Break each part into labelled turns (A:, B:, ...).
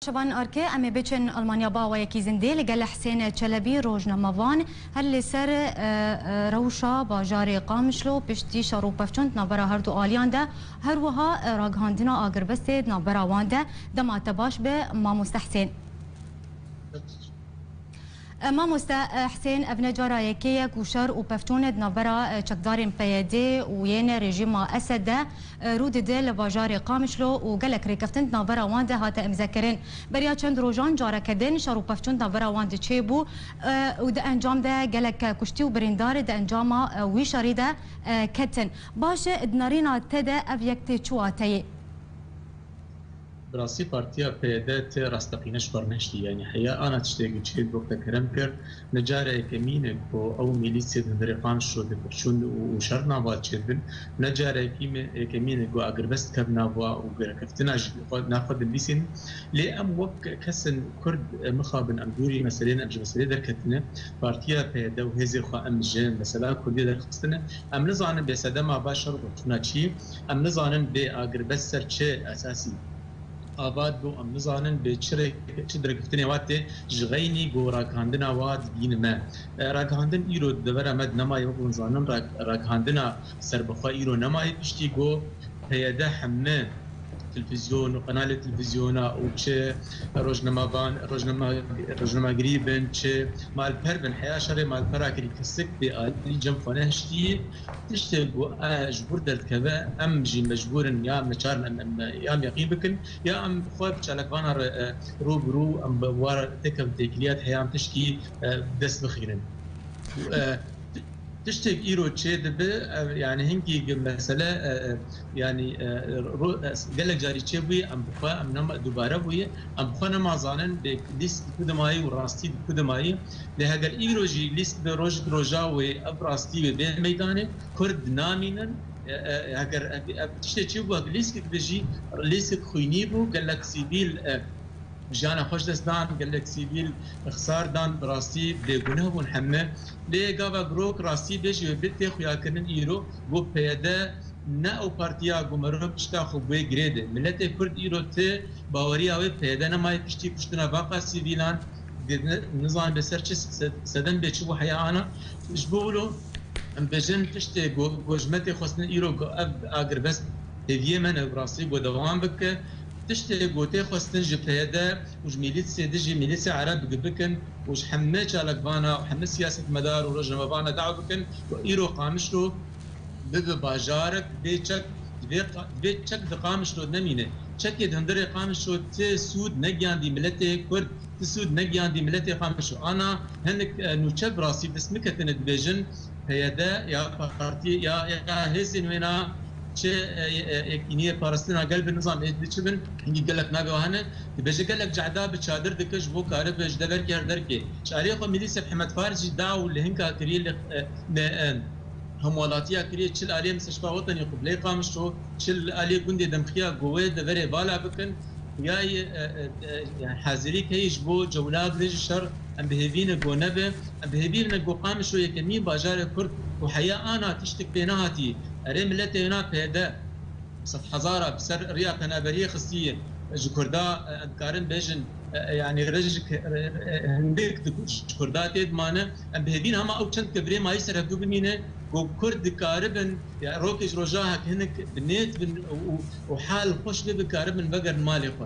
A: شبان أركي أمي بيتشن ألمانيا باوا يكي زندي لقال حسين تشلبي روجنامافان هل سر روشا باجاري قامشلو بشتي شارو بفچون نابرا هردو آليان ده هروها راگهاندنا آگر بستید نابرا وانده دما تباش به ما مستحسين ما مستحسين ابن جارا يكي كوشر وبفتون نابرا چكدارين بيدي وين ريجيم اسد رود دل باجار قامشلو وقالك ريكفتن نابرا وانده هاتا مذكرين بريا چند روجان جارا كدن شارو بفتون نابرا وانده تشيبو ود انجام ده قالك كشتي وبريندار ده انجام وي شريده كتن باش دنارينا تدا افيكتي چواتي
B: براسي بارتيا بيدات راستقينش برنشتي يعني حقيقة أنا تشتاق تشيد بوقت كرم كر نجارة كمينك أو ميليسيا دندرقان شو دكتشون وشرنا بالشيدن نجارة كمينك وأقربست كبنا وقركفتنا ناخذ الليسين لأم وق كسن كرد مخابن أمدوري مثلا أمج مثلا دركتنا بارتيا بيدا وهزي خا أم جن مثلا كردي دركتنا أم نزعن بسدما باشر وقتنا شيء أم نزعن بأقربست سرچ أساسي آباد بو ام نزانن به چرک گفتنی واته جغینی گو راکاندنا واد بین ما راکاندن ایرو دبر مد نمای و زانم راکاندنا سربخوا ایرو نمای پشتی گو پیاده همه تلفزيون وقناه التلفزيون او تشي روجنما قريبن تشي مال بربن حياه شري مال براكري كسك بي جنب فنهشتي تشتغل اجبر درت كذا ام جي مجبور يا مشار يا يقين بكن يا ام خواب تشالك وانا روبرو ام بوار تكب تكليات حياه تشكي دس بخيرن تشتك إيرو تشيد يعني هنكي مسألة يعني قال لك جاري تشيبوي أم بخوا أم نما دوباره بوي أم بخوا نما زانن بليس كودماي وراستي كودماي لهذا إيرو جي ليس بروج روجاوي أبراستي بين ميدانه كرد نامينن هاجر تشتي تشيبو ليس كبجي ليس خويني بو قال لك سيبيل جانا خوش دستان قال لك سيبيل خسار دان براستي بگونه بون همه لگاوا گروک راستی بجی بيت خويا كنن ايرو بو بيدا نا او بارتيا گمرو پشتا خو بو گريد ملت كرد ايرو ت باوري او بيدا نما پشتي پشتنا واقع سيفيلان نظام بسرچ سدن بچو حيا انا جبولو ام بجن پشتي گوجمتي خصن ايرو اگر بس هديه من براسي بو دوام بك تشتري قوتي خواستن جبهيدا وج ميليتسي دجي ميليتسي عرب بكن وج حمي شالكبانا وحمي سياسة مدار ورجل مبانا دعو بكن وإيرو قامشلو بباجارك بيتشك دقامشلو نمينه تشك يدهندري قامشلو تسود نجيان دي ملتي كرد تسود نجيان دي ملتي قامشلو أنا هنك نوتشب راسي بس مكتنت بيجن هيدا يا بارتي يا هزين وينا چه یکینیه پارستنا قلب النظام ادچبن هنگی قالك نابي وهنا بيجي قالك جعدا بتشادر دكش بو كارب بيج دبر كير دركي شاريخو ميليسي محمد فارجي داو اللي هنكا كريل هم ولاتيا كريل تشل عليه مستشفى وطني قبلي قامشو تشل عليه قندي دمخيا قوه دبر بالا بكن ياي يعني حاضري كيش بو جولات ليج الشر ام بهبين جو نبه ام بهبين جو قامشو يكمين باجار كرد وحياه انا تشتك بيناتي اري ملتي هنا بهدا صد حزاره بسر ريا قنابريه خصيه جكردا انكارن بيجن يعني رجك هنديك جكردا تدمانه ام بهدين هما او چند كبري ما يسر هدو بمينه جو كرد كاربن يا روكج رجاهك هنك بنيت وحال خوش بكاربن بقر مالي خو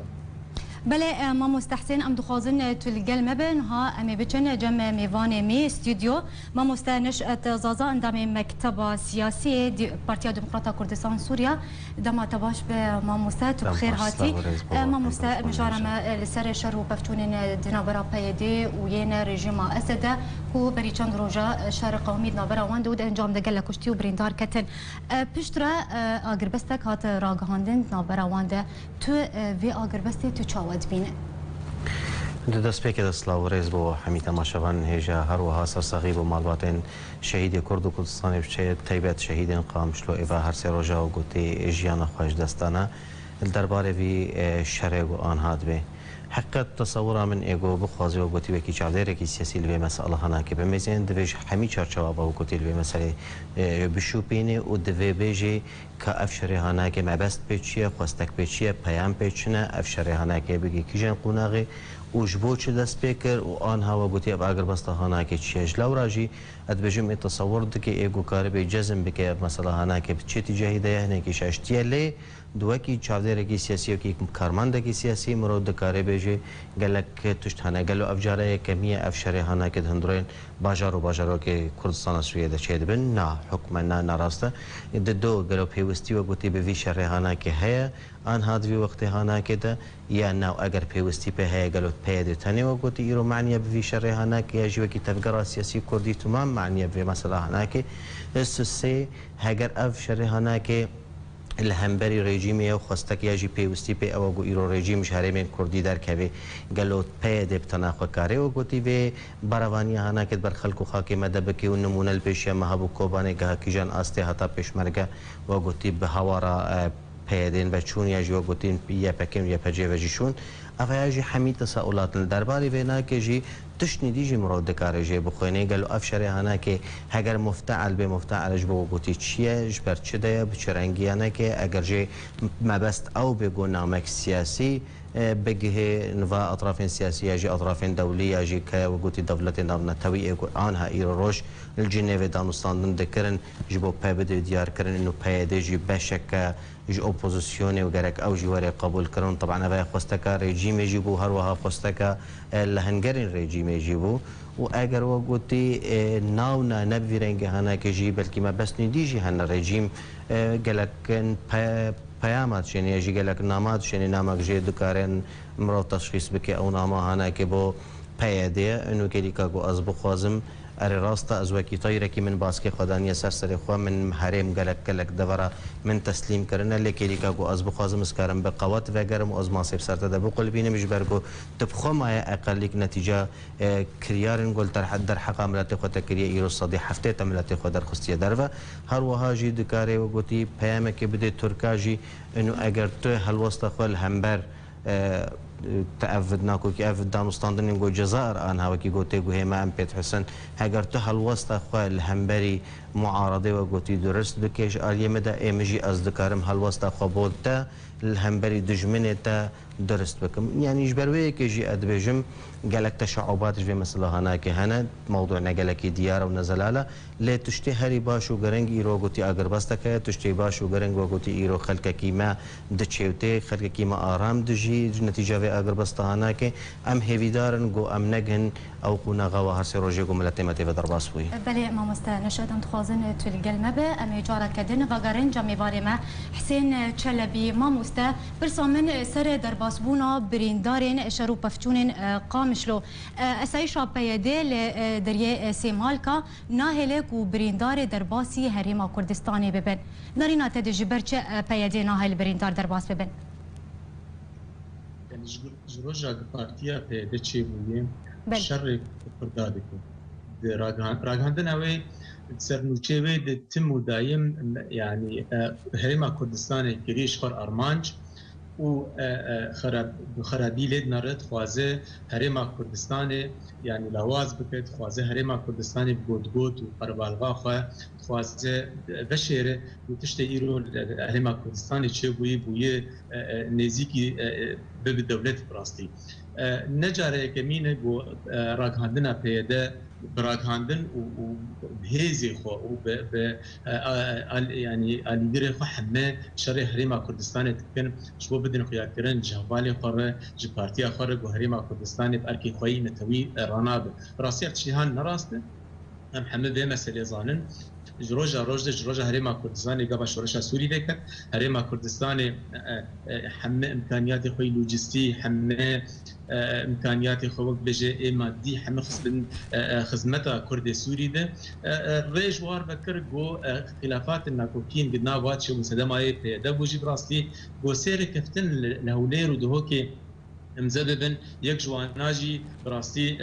A: بله ما مستحسن ام دخوازن تلقل مبن ها امي بچن جمع ميوان مي استوديو ما مستنشأت زازا اندام مكتب سياسي بارتيا ديمقراطية كردستان سوريا دما تباش بما مستات بخير هاتي ما مستا مجارمه لسر شر وبفتون دينابرا بايدي وين ريجيم اسد كو بري چند روجا شهر قومي دينابرا واند ود انجام دگل كشتي وبريندار كتن پشترا اگربستك هات راگهاندن دينابرا واند تو في اگربستي تو چاو
C: دست پیک دستلاو ریز بو حمیت ماشوان هجا هر وها سرسغیب و مالباتن شهید کرد و کردستان بچه تیبت شهیدین قامشلو ایوا هر سی روزا و گوتی جیان خوش دستانه درباره وی شرق و آن هاد به حقیقت تصور من ایگو بخوازی و گوتی وکی چادره کی سیاسی لبی مسئله هنا که به میزان دویش همی چارچوب و گوتی لبی مسئله بشوپینه و دوی بیجی که افشاری هنا که مبست پیچیه خواستک پیچیه پیام پیچنه افشاری هنا که بگی کیجن قوناغی وجبو چه دست بکر و آنها و گوتی اب اگر بسته هنا که چیش لوراجی ادبجم تصور دکی ایگو کار به جزم بکه مثلا هنا که چه تجاهی ده نه که شاشتیله دوکی چادره کی سیاسی و کی کارمند کی سیاسی مرود کاری بیجی گلک توشت هنه گلو افجاره کمیه افشاره هنه که هندرین باجارو که کردستان سویه ده چه دبن نه حکم نه نراسته دو گلو پیوستی و گوتی به وی شره هنه که هیا آن هادوی وقت هنه که ده یا نه اگر پیوستی به هیا گلو پیاده تنی و گوتی ایرو معنیه به وی شره هنه که یا جوکی تفکر سیاسی کردی تمام معنیه به مثلا هنه که سه اگر افشاره هنه که الهمبری رژیمی او خواستک یا جی پیوستی په او گو ایرو رژیم شهرمن کردی در کوي گلوت په د تناخو کاری او گوتی و بروانی هانا که بر خلکو خاک مدب کی و نمونه الپیش محبوب کوبانه گه کی جان استه هتا پیشمرگه و گوتی به هوارا پیدین و چون یا جو گوتین یا پکیم یا پجی و جیشون افیا جی حمید تساؤلات درباری وینا که جی تشنی دیجی مراد کاری جی بخوینه گلو افشاری هانا که اگر مفتعل به مفتعلش بو گوتی چیه جبر چه ده بچرنگیانه که اگر جی مبست او بگو نامک سیاسی بگه نوا اطراف سیاسیه جی اطراف دوليه جی که وقوتي دولت نام توی آنها ایروش الجنیو دانستان دکرن جبو پبد دیار کرن انه پیاده جی بشک جی اپوزیسیون و گرک او جی وری قبول کرن طبعا و خواستک رژیم جیبو هر وها خواستک لهنگرین رژیم جیبو و اگر وقوتي ناونا نبوی رنگ هنه که جی بلکی ما بس ندیجی هنه رژیم گلکن پیامات شنی جی گلک نامات شنی نامک جی دکارن مرا تشخیص بکی او نامه هنه که با پیاده انو که لیکا گو از بخوازم اری راستا از وکی طایره که من باسکی خدانی سر خواه من حریم گلک دورا من تسلیم کرنه لیکی لیکا گو از بخوازم اسکارم به قوات وگرم و از ماسیب سرتا ده بقل بینمش برگو تبخو مای اقلیک نتیجه کریارن گل در حق عملات خود تکریه ایرو صدی هفته تملات خود در خستیه در و هر وها جی دکاره و گوتی پیامه که بده ترکا جی انو اگر تو هلوستا خوال همبر تأفد ناكو كي أفد دانستاندن ينقو جزائر آنها وكي قوتي قوهي ما أمبيت حسن هاگر تو هلوست أخوة الهمبري معارضة وقوتي درست دكيش آلية مدى ايمجي أزدكارم هلوست أخوة بولتا الهمبري دجمنة تا درست بكم يعني جبروي كي جي أدبجم قالك تشعبات جوي مثلا هنا كي هنا موضوعنا قالك ديار ونزلاله لا تشتي هري باشو قرنج إيرو قوتي أجر بستك تشتي باشو قرنج وقوتي إيرو خلك كيما دتشيوتي خلك كيما آرام دجي نتيجة في أجر بستهانا كي أم هيفيدارن جو أم نجهن أو كنا غوا هرسي روجي جو ملتمتي في درباسوي
A: بله ما مستنشد أنت خازن تلقى المبة أم جارة كدن وقارن جمع بارمة حسين چلبي ما مستا برسامن سر درباسبونا بريندارين شروع بفتون قامشلو أسايشا بيدل دريه سيمالكا ناهلك وبريندار درباسي هريما كردستاني ببن نارينا تدجي برچه بيدل ناهل بريندار درباس ببن
B: يعني جروجا بارتيا بيدل چه بويه شر كردادك راغاندن اوي سرنوچه د تم دايم يعني هريما كردستان كريش خر ارمانج و خرابی لید نرد خوازه هرما کردستان يعني لواز بکد خوازه هرما کردستان بودگود و قربالغا خوازه بشیره و تشت ایرو هرما کردستان چه بویه نزیکی به دولت براستی نجاره کمینه بو راگهاندنا پیده براگهاندن و بهزی خو و به يعني الدير خو حمه شري هريما كردستان تكن شو بدن خيار كرن جوالي خره جي بارتيا خره جو هريما كردستان باركي خوي نتوي راناب راسيت شيهان نراسته هم حمه به مسئله زانن جروجا هريما كردستان قبل شورش سوري ذيك هريما كردستان حمه امكانيات خوي لوجستي حمه امكانيات خوك بجي مادي حمه خدمتها كرد سوري ده ريج وار بكر جو خلافات الناكوكين قدنا واتش وسدماي ده بوجي براستي جو سير كفتن لهولير ودهوكي مزببن يك جواناجي براستي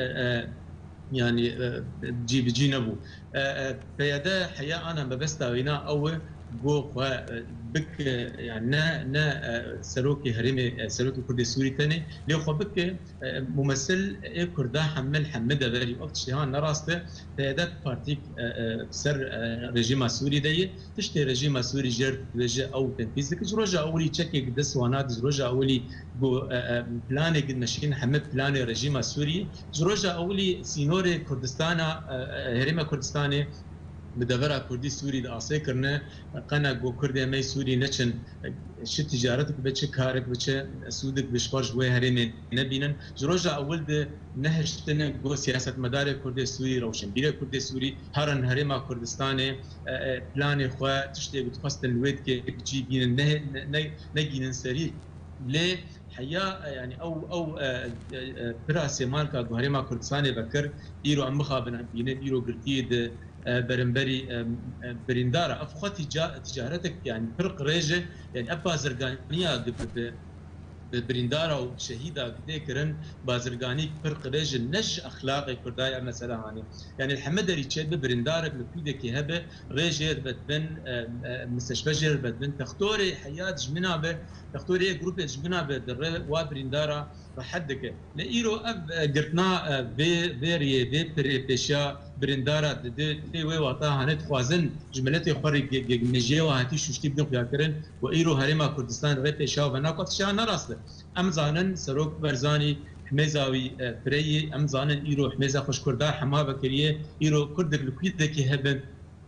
B: يعني جي بجي نبو بيدا حياة أنا ببستا وينا أو جو بك يعني نا سروكي هرمي سروكي كردي سوري تاني ليه خو بك ممثل كردا حمد بري وقت شهان نراسته تهدت بارتيك سر رژیم سوری دی تشتی رژیم سوری جرد وجه او تنفيذ دك جروجا اولي تشكي قدس وانات جروجا اولي جو بلان قد ماشين حمد بلان رژیم سوری جروجا اولي سينوري كردستانا هرمه كردستاني بدبرا كردي سوري دا اسي كرنا قنا جو كردي مي سوري نچن شي تجارتك بچ كارك بچ سودك بشفرج وي هرين نبينن جروجا اول ده نهشتن جو سياسه مدار كردي سوري روشن بير كردي سوري هرن هرما كردستان بلان خو تشتي بتفصل الويد كي جي بين نجين سري ليه حيا يعني او براسي مالكا هرما كردستان بكر ايرو ام خابن بين ايرو قرتيد برنبري بريندارا افخت تجارتك يعني فرق ريجه يعني ابا زرقانيه بريندارا وشهيده قد كرن بازرقاني فرق ريجه نش اخلاقي كردايا مثلا هاني يعني الحمدري تشد بريندارا بفيدك هبه ريجه بتبن مستشفجر بتبن تختوري حياه جمنابه تختوري جروب جمنابه در وبريندارا بحدك لايرو اب قرتنا بيري بيشا برندارا دي وي واتا هنت خوازن جملتي خوري نجي وهاتي شوشتي بدون خياكرن وايرو هرما كردستان ريت شاو بناقط شان راست ام زانن سروك برزاني حميزاوي فري ام زانن ايرو حميزا خوش كردا حما بكريه ايرو كردك لكيدك هبن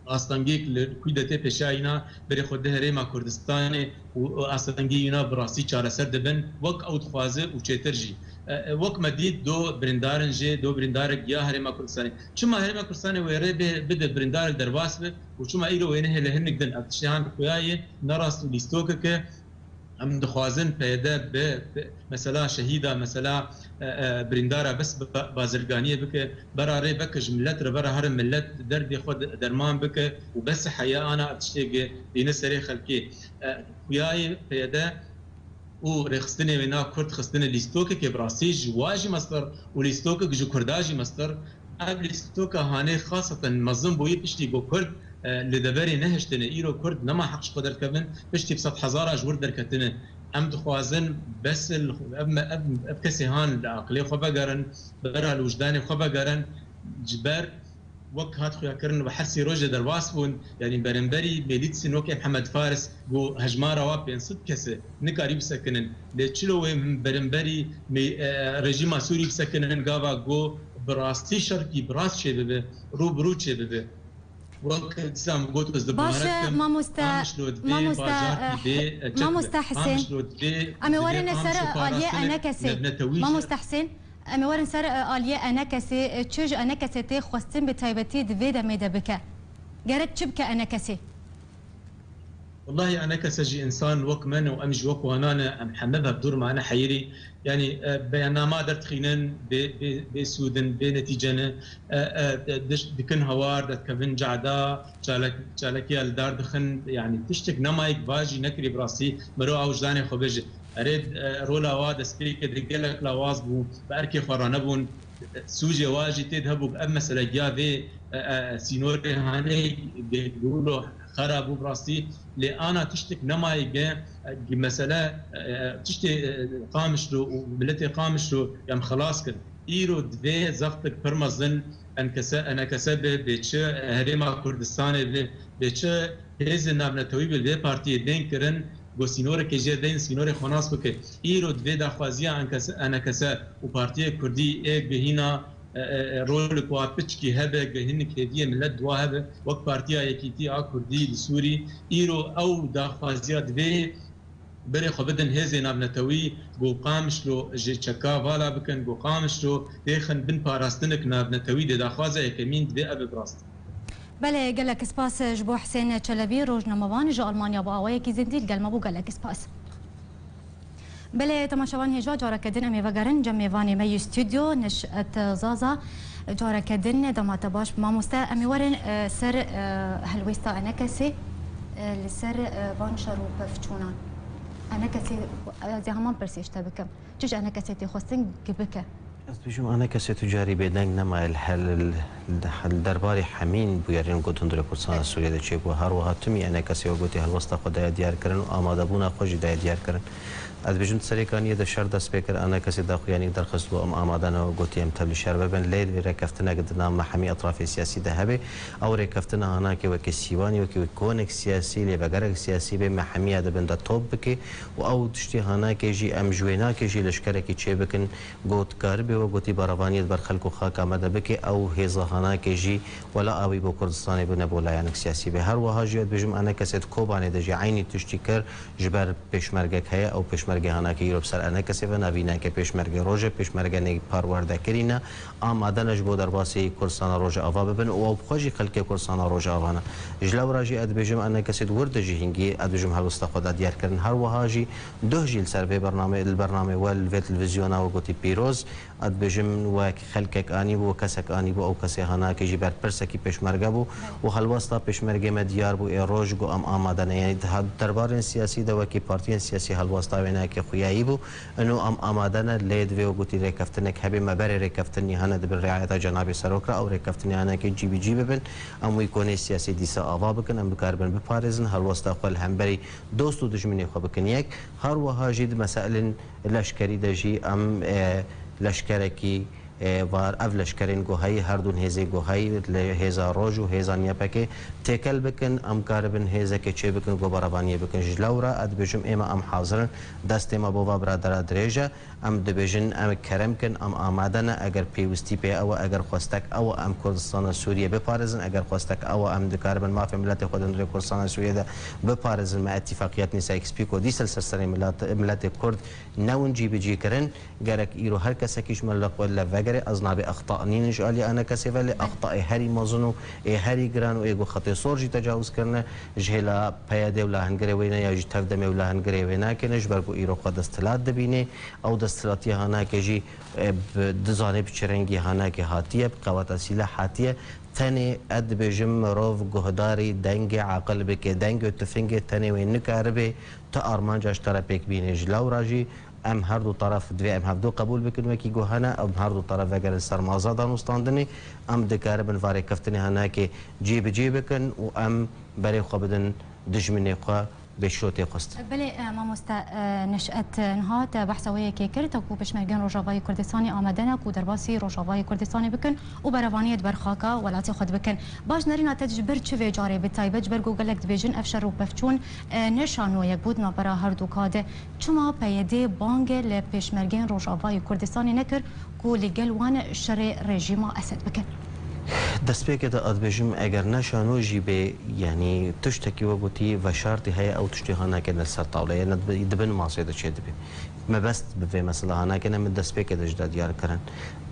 B: استانگیک لکویدت پیشاینا بری خود هرما کردستان و استانگینا براسی چاره سر دبن وک اوت خوازه و چترجی وک مدید دو برندارن جه دو برندار یا هرما کردستان چما هرما کردستان ویره بده برندار درواس به و چما ایرو وینه لهنک دن اتشان خویای نراست لیستوک که ام دخوازن پیدا به مثلا شهیده مثلا برندارا بس بازرگانیه بک براره بک جملت رو برا هر ملت درد خود درمان بک و بس حیا انا اتشتیگ دین سری خلکی خویای پیدا و رخصتنه ونا کرد خصتنه لیستوک که براسی جواجی مستر و لیستوک جو کرداجی مستر قبل لیستوک هانه خاصه منظم بوی پشتی گو کرد لدبري نهشتن ايرو كرد نما حقش قدر كمن بشتي بسط هزار جور دركتنه ام دخوازن بس اب كسيهان العقلي خو بقرن برا الوجداني خو بقرن جبر وك هات خويا كرن بحسي روجه درباسبون يعني برنبري ميليت سينوكي محمد فارس جو هجماره وابين صد كسه نكاري بسكنن لتشلو برنبري رجيم سوري بسكنن غابا جو براستي شرقي براس شبه روبرو شبه
A: باشه ما مستحسن اما ورن سر آلیه انا کسی ما مستحسن اما ورن سر آلیه انا کسی چج انا کسی تی خواستن به تایبتی دویده میده بکه گرد چه بکه انا کسی
B: والله انا كسجي انسان وك من وامج وك وانا محمدها بدور معنا حيري يعني بيانا ما درت خينن بسودن بنتيجه دكن هوار دكن جعدا چالك يا الدار دخن يعني تشتك نمايك باجي نكري براسي مرو اوجداني خبج اريد رولا واد سبيك رجلك لواز بو باركي خرانبون سوجي واجي تذهبوا بامثله جاذي سينوري هاني بيقولوا خرابوا براسي لأنا تشتك نمايجة مسألة تشتي قامشلو وبلتي قامشلو يم خلاص كن إيرو دفي زفتك برمزن أنا كسبة بيتش هرما كردستان بيتش هزن نابنا تويبل بي بارتي دين كرن گو سینور که جه دین سینور خوناس بکه ایرو دوی دخوازی انا کسا و پارتی کردی ایک بهینا رول کو پچکی هبه گهن کدیه ملت دوا هبه وقت پارتیا یکیتی ا کردی سوری ایرو او دخوازی دوی بره خو بدن هزه نابنتوی گو قامشلو جه چکا والا بکن گو قامشلو دیخن بن پاراستنک نابنتوی ده دخوازه یکمین دوی اب براست
A: بله قالك سباس جبو حسين چلبي روزنامه‌وان جا المانيا با اوای کی زندید قال ما بو قالك سباس بله تماشاوان هجا جارا كدن امي وگرن جميوان مي استوديو نشأت زازا جارا كدن دمات باش ما مستا امي ورن سر هلويستا انا كسي لسر وان شروب فتشونان انا كسي زي همان برسيشتا بكم جوج انا كسي تي خوستن قبكه
C: از بيجم أنا كسي تجاري بدنگ نما الحل درباري حمين بيارين قدن در كردستان سوريا ده چه هر وها تمي أنا كسي وقتي هالوسط خدا ديار كرن و آماده بونا خوش ديار كرن از بيجم تسري كان يد شر دست بكر أنا كسي داخل يعني درخست و آمادنا وقتي تبلي شر ببن ليل ركفتنا قدنا محمي أطراف السياسي ذهبي أو ركفتنا هناك وكسيواني وكونك سياسي لبقرك سياسي بمحمي هذا بند توب بك أو تشتي هناك يجي أم جويناك يجي لشكرك يشي بكن قوت كاربي وقتي برافانيت برخلكو خاك آمده بك أو هزا هناك يجي ولا أوي بو كردستان بنبولا يعني سياسي به هر وها جيت بيجم أنا كسيت كوباني دجي عيني تشتي كر جبر بيشمرگك هيا أو بيشمرگ هناك يوروب سر أنا كسي فنابينا كبيشمرگ روجه بيشمرگ نيك پارورده كرينا آماده نجبو در باسی کردستان روجه آوا ببن و بخوجی خلک کردستان روجه آوانا جلو راجی اد بيجم أنا كسيت ورد جي هنگي اد بيجم هلوستا خود ديار كرن هر وها جي ده جيل سر في البرنامج والتلفزيون أو قوتي بيروز اد بيجم وك خلكك آني بو كسك آني بو أو كسي هناك يجي بر برسكي بيشمرگ بو و هلوستا بيشمرگ مديار بو روج گو ام آماده نه يعني دربار سياسي ده وكي بارتي سياسي هلوستا وينا كي خوياي بو انه ام آماده نه ليد و قوتي ركفتنك هبي مبر ركفتني هنا بالرعايه جناب سروكرا او ركفتني انا كي جي بي جي ببن ام ويكون سياسي ديسا آوا بكن ام بكاربن بباريزن هلوستا خل همبري دوست و دشمني خو بكن يك هر وها جد مسائل لشکری دجي ام لشکرکی وار اف لشکرین گوهی هر دون هزی گوهی هزا روج و هزا نیپکی تکل بکن ام کاربن هزا که چه بکن گو برابانی بکن جلورا اد بجم اما ام حاضرن دست ما بوا برادر درجه ام دبجن ام کرم کن ام آمادن اگر پیوستی پی او اگر خواستک او ام کردستان سوریه بپارزن اگر خواستک او ام دکاربن ما فی ملت خود در کردستان سوریه ده بپارزن ما اتفاقیت نیسا اکسپیکو دیسل سرسر ملت کرد نون جی بی جی کرن گرک ایرو هر کس کیش ملق ولا وگر ازناب اخطاء نینش علی انا کسی ولی اخطاء هری مزنو هری گران و ایگو خطی سورجی تجاوز کرنه جهلا پیاده ولا هنگری وینا یا جی تفدم ولا هنگری وینا کنش برگو ایرو خود استلات دبینه او دستلاتی هانا که جی دزانه بچرنگی هانا که هاتیه بقوات اسیله هاتیه تنی اد بجم روف گهداری دنگ عقل بک دنگ و تفنگ تنی و نکاربه تا آرمان جاش طرف یک بینه جلو راجی ام هر دو طرف دوی ام هر دو قبول بکن وکی گوهنه ام هر دو طرف اگر سرمازه دانستاندنی ام دکاربن واره کفتنی هنه که جیب جیب بکن و ام برای خواه بدن دجمنی خواه بشروطي قست.
A: بله ما نشأت نهات بحثوية كيكر تكو بشمرجان روجاوای کردستانی آمدنه کو درباسی روجاوای کردستانی بکن و برافانیت برخاکا ولاتی خود بکن. باش نرینا تجبر چه جاری بتایب جبر گوگلک دبیجن افشار و بفچون نشانو یک بود نبرا هر دو کاده چما پیده بانگ لپشمرجان روجاوای کردستانی نکر کو لگل وان شر رژیم اسد بکن.
C: دست به که داد بجم اگر نشانو جیبه یعنی تشتکی و گویی و شرطی های او تشتی هانا که نسر طاوله یعنی دبن ماسه چه دبی ما بس به مثلا هانا که نم دست به که دجداد دیار کرن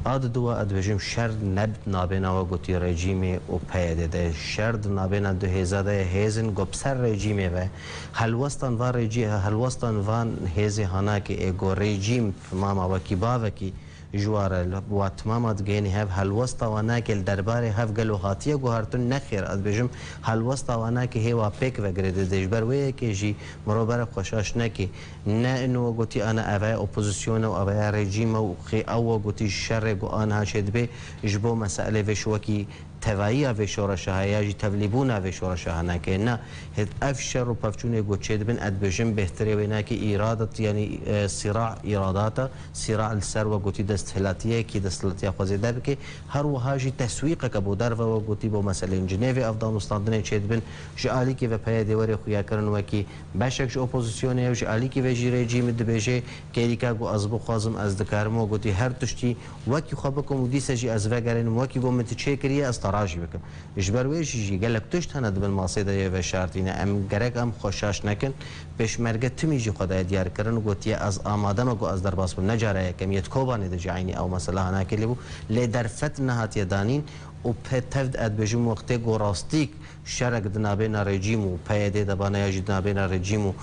C: آد دو اد بجم شر نب نابینا و گویی رژیم و پیاده ده شر نابینا دو هزاده هزن گبسر رژیمه و هلوستان و رژیم هلوستان وان هزی هانا که ایگو رژیم ماما و کی با و کی جوار و تمامات گینی هف هلوستا و ناکل درباره هف گلو هاتیه گوهرتون نخیر از بجم هلوستا و ناکه هوا پیک و گرده دجبر وی که جی مروبر خوشاش نکی نه انو گوتی انا اوای اپوزیسیون و اوای رژیم و خی او گوتی شر گو آنها شد به جبو مسئله وشوکی توایی و شورشها یا جی تبلیبون و شورشها نکه نه هد افشر و پفچون گوچید بن اد بجم بهتری و نکی ایرادت یعنی صراع ایرادات صراع السر و گوتی دستهلاتیه کی دستهلاتیه خوزیده بکی هر و هاجی تسویق کبو در و گوتی با مسئله جنیو افغانستان چید بن جالی کی و پیاده وری خویا کرن و کی باشکش اپوزیسیون و جالی کی و جی رژیم دبیجه کلیکا گو از بو خازم از دکارمو گوتی هر تشتی وکی خوابکم و دیسجی از وگرن وکی گومت چکریه از راجي بكم إجبار ويش يجي قال لك تشت هنا دبل ماسيدا يا شارتينا أم جرك أم خوشاش نكن بيش مرجع تميجي خدايا ديار كرن وقتي از آمادن وقو از در باس نجاره كم يتكوبان إذا جايني أو مثلا هنا كليبو لدرفت نهات يدانين و پتفد اد بجم وقتی گوراستیک شرک دنابینا رژیم و پیاده دبانه یا جدنابینا رژیم و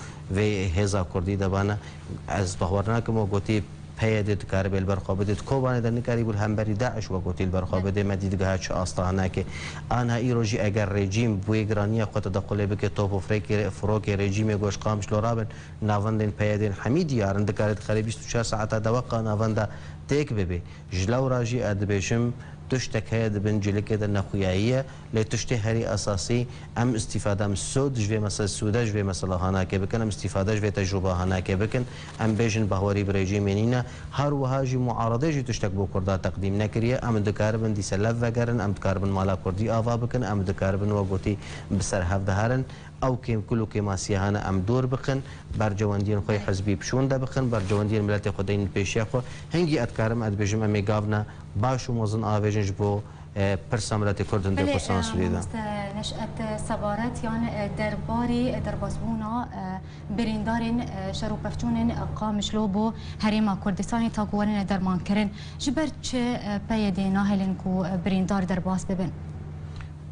C: هزا کردی دبانه از بخورناکم و گوتی پیاده کار بیل برخوابدید کوبانه در نکاری بول هم بری داعش و گوتیل برخوابده مدید گه چه آستانه که آنها ایروجی اگر رژیم بوی گرانی خود دقله بکه توپ و فروک رژیم گوش قامش لورابن نواندن پیاده حمید یارن دکارت خری 24 ساعت دوقا نوانده تێک ببێ ژلە و ڕاژی ئەدەبێژم تشتێک هەیە دەبن جلێکێدا نەخویاییە لێ تشتێ هەری ئەساسی ئەم استیفادەم سود ژێ مەسە سوودە ژێ مەسەڵە هەناکێ بکەن ئەم استیفادە ژێ تەجروبە هەناکێ بکەن ئەم بێژن بەهوەری برێژی مێنینە هەروەهاژی معارەدەژی تشتێک بۆ کووردا تەقدیم نەکریە ئەم دکاربن دیسە لەف vەگەرن ئەم دکاربن مالا کوردی ئاوا بکەن ئەم دکاربن وە گوتی بسەر هەفدەهارن ئەو کێم کول و کێماسیەهانە ئەم دوور بخن بەرجەوەندیان خۆی حەزبی پشوون دەبخن بەرجەوەندیان ملەتی خۆدەین پێشیە خۆ هەنگی ئەتکارم ئەدبێژم ئەمێ گاڤنە باش و مۆزن ئاوێژنش بۆ پرسا ملەتی کوردن دە کوردستان سوورێدا
A: نشأت سەبارەت یان دەرباری دەرباسبوونا بریندارên şerûpevçûnên qamişlo بۆ herêma Kurdistanê ta guwarîne dermankirin ji ber çi peyê nahêlin ku birîndar derbas bibin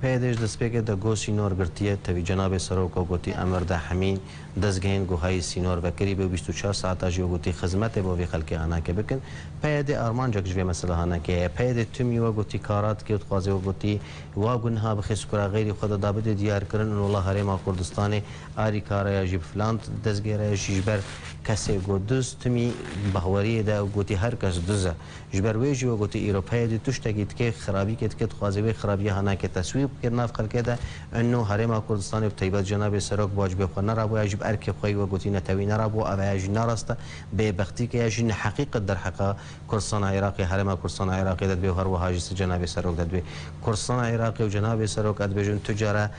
C: پێدەش دەستپێکە دەگۆ سینۆر گرتیە تەوی جەنابێ سەرۆکە گوتی ئەمەردە هەمین دەستگەین گوهایی سینۆر بەکەری بە 24 ساعتاژی وگوتی خزمەتێ بۆ وێ خەلکی هەناکە بکەن پێدێ ئارمانجێک ژێ مەسەلە هەناکەیە پێدێ تومی وە گوتی کارات کێوت خوازێ و گوتی وا گونها بخێ سکورا غێری خۆدەدا بدێ دیارکردن وڵا هەرێما کوردستانی ئاری کارەیەژی فلانت دەستگێرەیەشی بەر کەسێ گۆ دوست تومی بەهوەریەدا و گوتی هەر کەس دزە ji ber wê jî we gotî îropeyê tuştekî dike xirabîkê dike dixwaze wê xirabiya henakê teswîr bikir nav xelkê de enno herêma Kurdistanê bi taybet cenabê serok wacibê xwe nerabûye ji bi erkê xwe we gotî netewî nerabû ev heye jî narast e bêbextîkeye jî neheqîqet derheqa Kurdistana Iraqê herêma Kurdistana Iraqê de dibê her wiha jî cenabê serok de dibê Kurdistana Iraqê û cenabê serok dibêjin tu care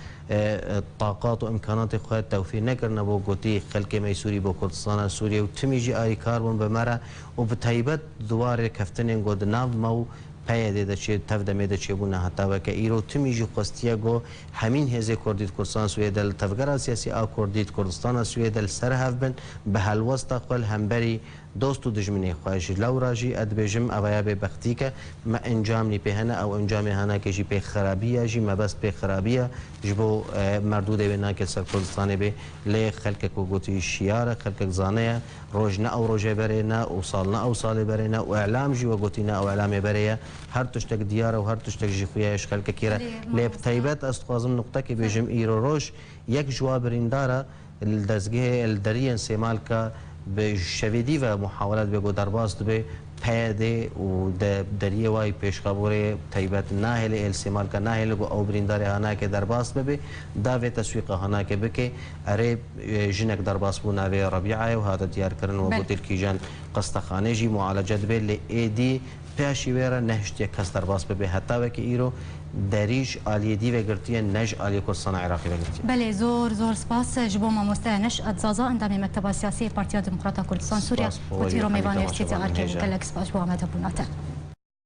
C: طاقات و امکاناتی خود توفیر نکردن بۆ گوتی خەلکێ مەی سووری بۆ کوردستانە سووریە و تمیژی ئاری کاربوون بەمەرە و بە تایبەت دووارێ کەفتنێن گۆ ناومە و پەیە دەچێت تەف دەمێ دەچێبوونە هەتاوەکە ئیرۆ تمیژی خستیە گۆ هەمین هێزێ کوردیت کوردستان سوێ دەل تەفگەرا سیاسی ئا کوردیت کوردستانە سوێ دەل سەر هەف بن بە هەلوەستا خوێل هەمبەری دۆست و دژمنی خۆشی لەو ڕژی ئەدبێژم ئەوەیە بێ بەختیکە مە ئەنجامنی پێ هەنە ئەو ئەنجامی هەناکێژی پێ خراپیە ژی مەبەست پێ خراپیە ji بۆ مردوو دەوێ ناکێت سەر کوردستانê bê lê xelkek ku gotî şiyare xelkek zaneye roj ne ew rojê berê ne û sal ne ew salê berê ne û elam jî we gotî ne ew elamê berê ye her tiştek diyar û her tiştek jî xuya ji xelkekî re lê bi taybet ez dixwazim nuqtekê bêjim îro roj yek ji wa birîndara li dezgehê li deriyên sêmalka bi şevedî ve muhawelet bê got derbas dibe پێدێ و دەریە وای پێشخەبورێ تایبەت ناهێلێ ئێلسێمالکە ناهێلە بۆ ئەو برینداری هەناکێ دەرباس ببێ داوێت تەسویقە هەناکێ بکێ ئەرێ ژنێک دەرباس بوو ناوێ ڕەبیعایە و هاتە دیارکردن و بۆ ترکیژان قەستەخانێژی معالەجەت بێت لێ ئێدی پێشی وێرە نەهشتێک کەس دەرباس ببێ هەتاوێکی ئیرۆ دەریش ئالیەدی وێگرتیە نەژ ئالی کوردستانە عێراقی وێگرتیە
A: بەڵێ زۆر سپاس ji bo mamoste Neşet Zaza endamê Mekteba Siyasî Partiya Demokrata Kurdistan Sûriya Gotî Romêvanê Stêdya Erkê gelek spas ji bo me tebûnate.